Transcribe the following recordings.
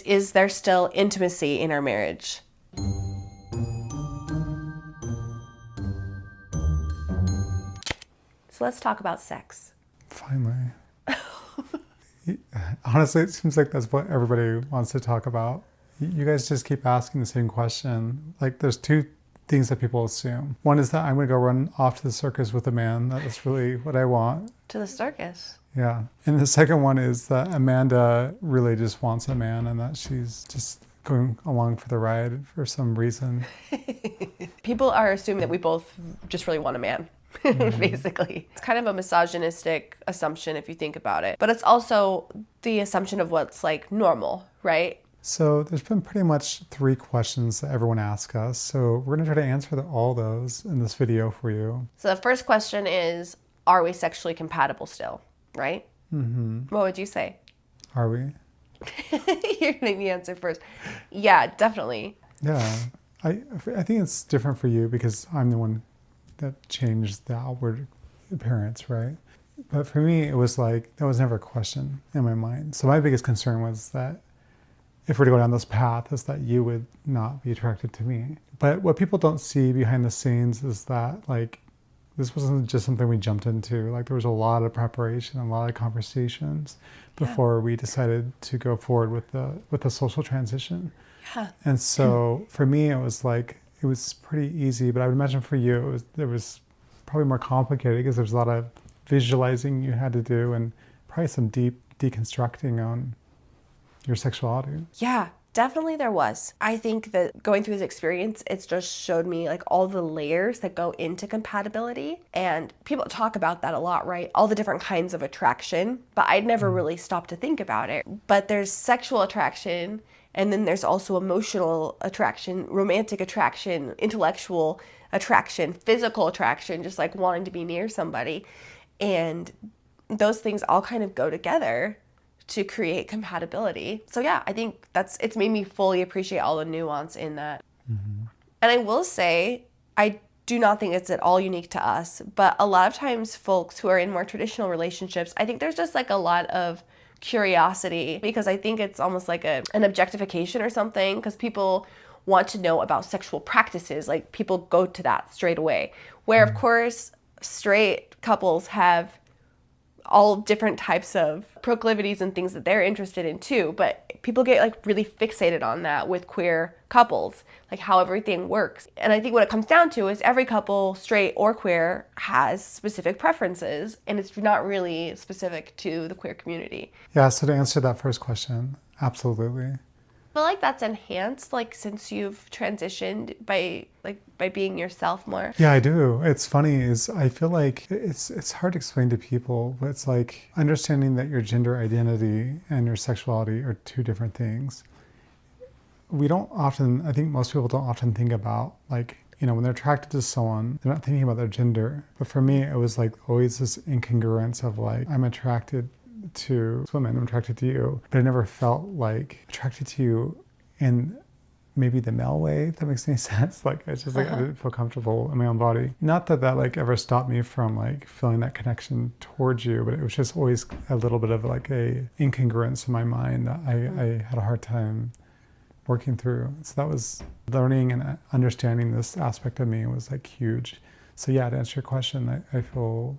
Is there still intimacy in our marriage? So let's talk about sex. Finally. Honestly, it seems like that's what everybody wants to talk about. You guys just keep asking the same question. Like, there's two things that people assume. One is that I'm going to go run off to the circus with a man. That's really what I want. To the circus. Yeah. And the second one is that Amanda really just wants a man and that she's just going along for the ride for some reason. People are assuming that we both just really want a man. Basically. It's kind of a misogynistic assumption if you think about it. But it's also the assumption of what's like normal, right? So there's been pretty much 3 questions that everyone asks us. So we're going to try to answer all those in this video for you. So the first question is, are we sexually compatible still, right? Mm-hmm. What would you say? Are we? You're going to make me answer first. Yeah, definitely. Yeah. I think it's different for you because I'm the one that changed the outward appearance, right? But for me, it was like, that was never a question in my mind. So my biggest concern was that if we're to go down this path, is that you would not be attracted to me. But what people don't see behind the scenes is that, like, this wasn't just something we jumped into. Like, there was a lot of preparation, a lot of conversations before we decided to go forward with the social transition. Yeah. And so for me, it was like, it was pretty easy, but I would imagine for you, it was probably more complicated because there's a lot of visualizing you had to do and probably some deep deconstructing on your sexuality. Yeah, definitely there was. I think that going through this experience, it's just showed me like all the layers that go into compatibility. And people talk about that a lot, right? All the different kinds of attraction, but I'd never really stopped to think about it. But there's sexual attraction, and then there's also emotional attraction, romantic attraction, intellectual attraction, physical attraction, just like wanting to be near somebody. And those things all kind of go together to create compatibility. So yeah, I think it's made me fully appreciate all the nuance in that. Mm-hmm. And I will say, I do not think it's at all unique to us, but a lot of times folks who are in more traditional relationships, I think there's just like a lot of curiosity because I think it's almost like an objectification or something because people want to know about sexual practices. Like people go to that straight away. Where of course straight couples have all different types of proclivities and things that they're interested in too, but people get like really fixated on that with queer couples, like how everything works. And I think what it comes down to is every couple, straight or queer, has specific preferences, and it's not really specific to the queer community. Yeah, so to answer that first question, absolutely. I feel like that's enhanced, like since you've transitioned by being yourself more. Yeah, I do. It's funny is I feel like it's hard to explain to people, but it's like understanding that your gender identity and your sexuality are 2 different things. We don't often, I think most people don't often think about like, you know, when they're attracted to someone, they're not thinking about their gender. But for me, it was like always this incongruence of like, I'm attracted to women, I'm attracted to you, but I never felt like attracted to you in maybe the male way, if that makes any sense. Like it's just like I didn't feel comfortable in my own body. Not that that like ever stopped me from like feeling that connection towards you, but it was just always a little bit of like a incongruence in my mind that I had a hard time working through. So that was learning and understanding this aspect of me was like huge. So yeah, to answer your question, I feel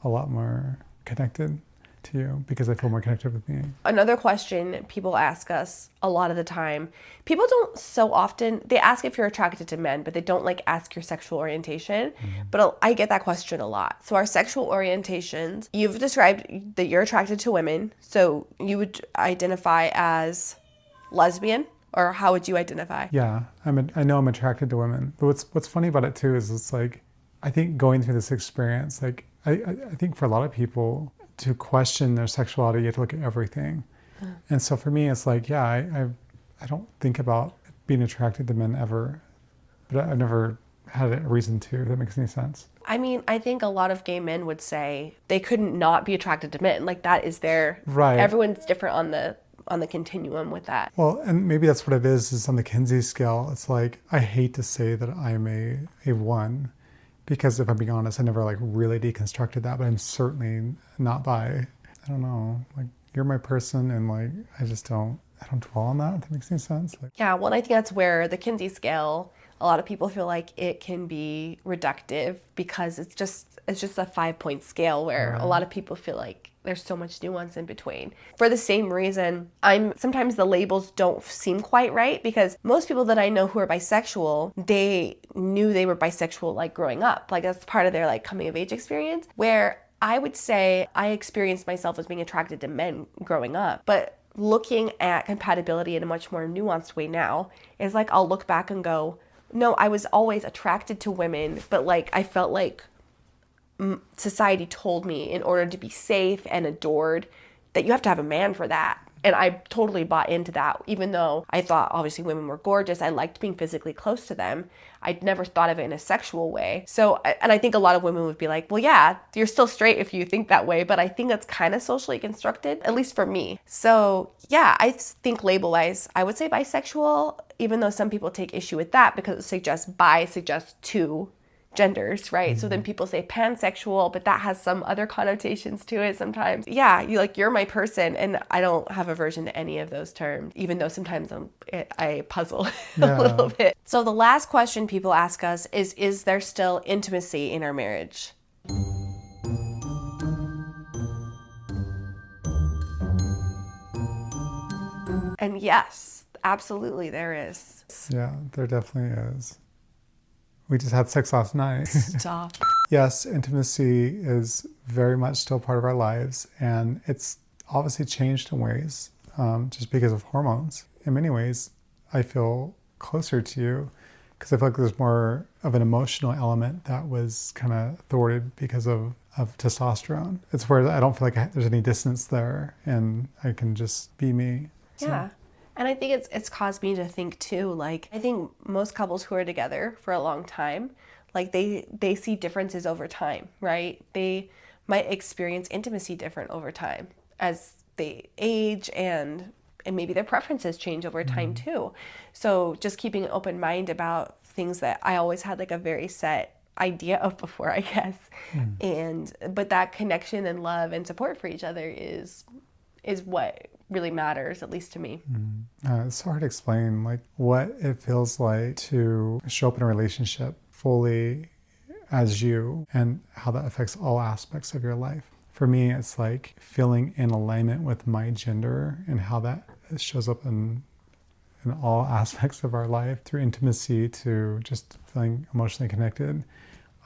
a lot more connected to you because I feel more connected with me. Another question people ask us a lot of the time, people don't so often, they ask if you're attracted to men, but they don't like ask your sexual orientation. Mm-hmm. But I get that question a lot. So our sexual orientations, you've described that you're attracted to women. So you would identify as lesbian, or how would you identify? Yeah, I know I'm attracted to women. But what's funny about it too is it's like, I think going through this experience, like I think for a lot of people, to question their sexuality, you have to look at everything. And so for me, it's like, yeah, I don't think about being attracted to men ever, but I've never had a reason to, if that makes any sense. I mean, I think a lot of gay men would say they couldn't not be attracted to men. Like that is their, right. Everyone's different on the continuum with that. Well, and maybe that's what it is on the Kinsey scale. It's like, I hate to say that I'm a 1, because if I'm being honest, I never like really deconstructed that, but I'm certainly not bi. I don't know, like you're my person and like, I just don't I don't dwell on that. If that makes any sense. Like, Yeah, well, I think that's where the Kinsey scale, a lot of people feel like it can be reductive because it's just a 5-point scale where a lot of people feel like there's so much nuance in between. For the same reason, sometimes the labels don't seem quite right because most people that I know who are bisexual, they knew they were bisexual like growing up. Like that's part of their like coming of age experience, where I would say I experienced myself as being attracted to men growing up, but looking at compatibility in a much more nuanced way now is like I'll look back and go, no, I was always attracted to women, but like I felt like society told me in order to be safe and adored that you have to have a man for that. And I totally bought into that, even though I thought obviously women were gorgeous. I liked being physically close to them. I'd never thought of it in a sexual way. So, and I think a lot of women would be like, well, yeah, you're still straight if you think that way. But I think that's kind of socially constructed, at least for me. So yeah, I think label-wise, I would say bisexual, even though some people take issue with that because it suggests two genders, right? So then people say pansexual, but that has some other connotations to it sometimes. Yeah, you're my person, and I don't have aversion to any of those terms, even though sometimes I puzzle a little bit. So the last question people ask us is there still intimacy in our marriage? And yes, absolutely there is. yeah, there definitely is. We just had sex last night. Stop. Yes, intimacy is very much still part of our lives, and it's obviously changed in ways just because of hormones. In many ways, I feel closer to you because I feel like there's more of an emotional element that was kind of thwarted because of testosterone. It's where I don't feel like there's any distance there, and I can just be me. So. Yeah. And I think it's caused me to think too, like, I think most couples who are together for a long time, like they see differences over time, right? They might experience intimacy different over time as they age and maybe their preferences change over time too. So just keeping an open mind about things that I always had like a very set idea of before, I guess. But that connection and love and support for each other is what really matters, at least to me. It's so hard to explain like what it feels like to show up in a relationship fully as you and how that affects all aspects of your life. For me, it's like feeling in alignment with my gender and how that shows up in all aspects of our life, through intimacy to just feeling emotionally connected.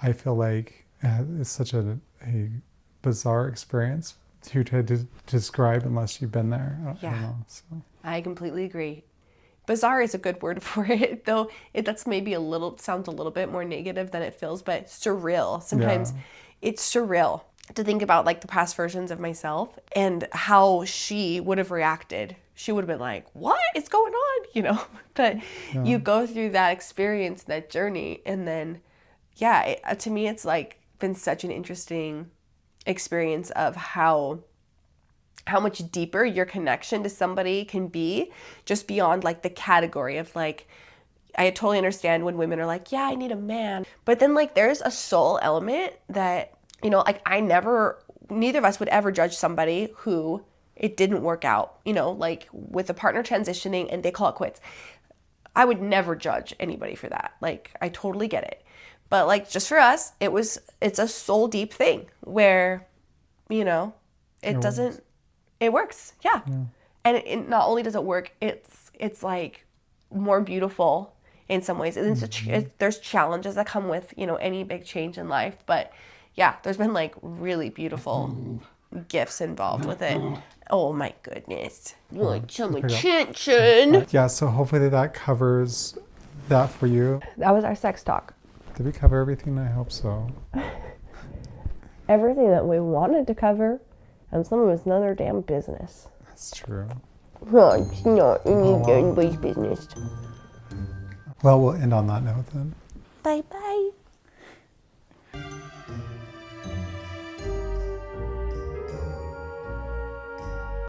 I feel like it's such a bizarre experience to describe unless you've been there. I don't know, so. I completely agree. Bizarre is a good word for it, though that's maybe sounds a little bit more negative than it feels, but surreal. Sometimes it's surreal to think about like the past versions of myself and how she would have reacted. She would have been like, what is going on? But you go through that experience, that journey, and then, to me, it's like been such an interesting experience of how much deeper your connection to somebody can be, just beyond like the category of like, I totally understand when women are like, yeah, I need a man. But then like there's a soul element that, like neither of us would ever judge somebody who it didn't work out, like with a partner transitioning and they call it quits. I would never judge anybody for that. Like I totally get it. But like just for us, it's a soul deep thing where, it works. Yeah. And it not only does it work, it's like more beautiful in some ways. And there's challenges that come with, any big change in life. But yeah, there's been like really beautiful gifts involved with it. Oh my goodness. You want some attention. Yeah, so hopefully that covers that for you. That was our sex talk. Did we cover everything? I hope so. Everything that we wanted to cover, and some of it's none of their damn business. That's true. Well, it's not anybody's business. Well, we'll end on that note then. Bye-bye.